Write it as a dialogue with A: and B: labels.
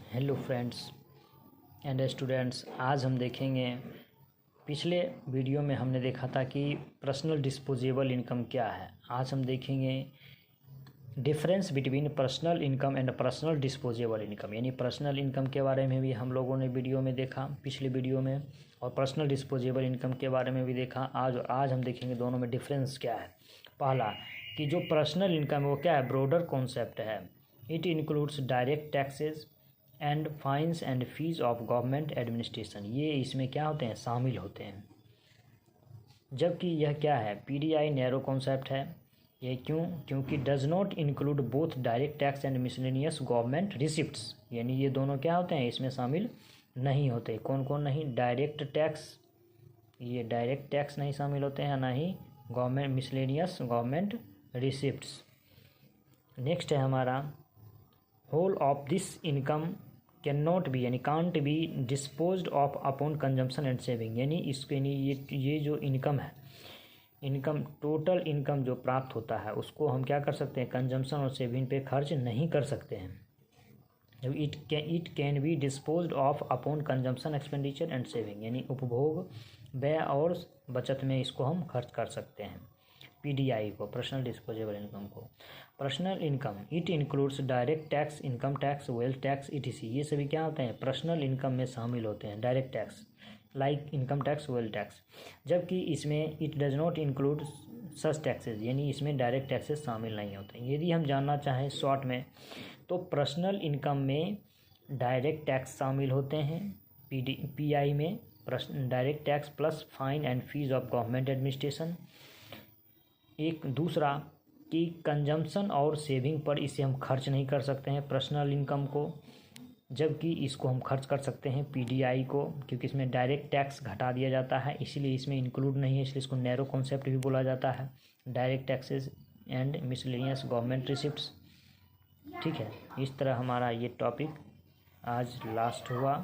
A: Hello friends and students, आज हम देखेंगे। पिछले वीडियो में हमने देखा था कि पर्सनल डिस्पोजेबल इनकम क्या है। आज हम देखेंगे difference between personal income and personal disposable income, यानी पर्सनल इनकम के बारे में भी हम लोगों ने वीडियो में देखा पिछले वीडियो में, और पर्सनल डिस्पोजेबल इनकम के बारे में भी देखा। आज हम देखेंगे दोनों में डिफरेंस क्या है। पहला कि जो पर्सनल इनकम है वो क्या है, ब्रॉडर कॉन्सेप्ट है। It includes direct taxes and fines and fees of government administration. ये इसमें क्या होते हैं, शामिल होते हैं। जबकि यह क्या है, पीडीआई नैरो कॉन्सेप्ट है। ये क्योंकि does not include both direct tax and miscellaneous government receipts, यानी ये दोनों क्या होते हैं, इसमें शामिल नहीं होते। कौन कौन नहीं, डायरेक्ट टैक्स, ये डायरेक्ट टैक्स नहीं शामिल होते हैं, ना ही government miscellaneous government receipts. Next है हमारा, whole of this income cannot be, यानी can't be disposed of upon consumption and saving, यानी इसके ये जो इनकम है, इनकम टोटल इनकम जो प्राप्त होता है उसको हम क्या कर सकते हैं, कंजम्पशन और सेविंग पे खर्च नहीं कर सकते हैं। जब it can be disposed of upon consumption expenditure and saving, यानी उपभोग, व्यय और बचत में इसको हम खर्च कर सकते हैं। पीडीआई को, पर्सनल डिस्पोजेबल इनकम को। Personal income it includes direct tax, income tax, wealth tax, etc. ये सभी क्या होते हैं, पर्सनल इनकम में शामिल होते हैं। Direct tax like income tax, wealth tax. जबकि इसमें it does not include such taxes, यानी इसमें डायरेक्ट टैक्सेस शामिल नहीं होते। यदि हम जानना चाहें शॉर्ट में, तो पर्सनल इनकम में डायरेक्ट टैक्स शामिल होते हैं, पीआई में direct tax plus fine and fees of government administration. एक दूसरा कि कंजम्पशन और सेविंग पर इसे हम खर्च नहीं कर सकते हैं पर्सनल इनकम को, जबकि इसको हम खर्च कर सकते हैं पीडीआई को, क्योंकि इसमें डायरेक्ट टैक्स घटा दिया जाता है, इसीलिए इसमें इंक्लूड नहीं है, इसलिए इसको नैरो कॉन्सेप्ट भी बोला जाता है। Direct taxes and miscellaneous government receipts. ठीक है, इस तरह हमारा ये टॉपिक आज लास्ट हुआ।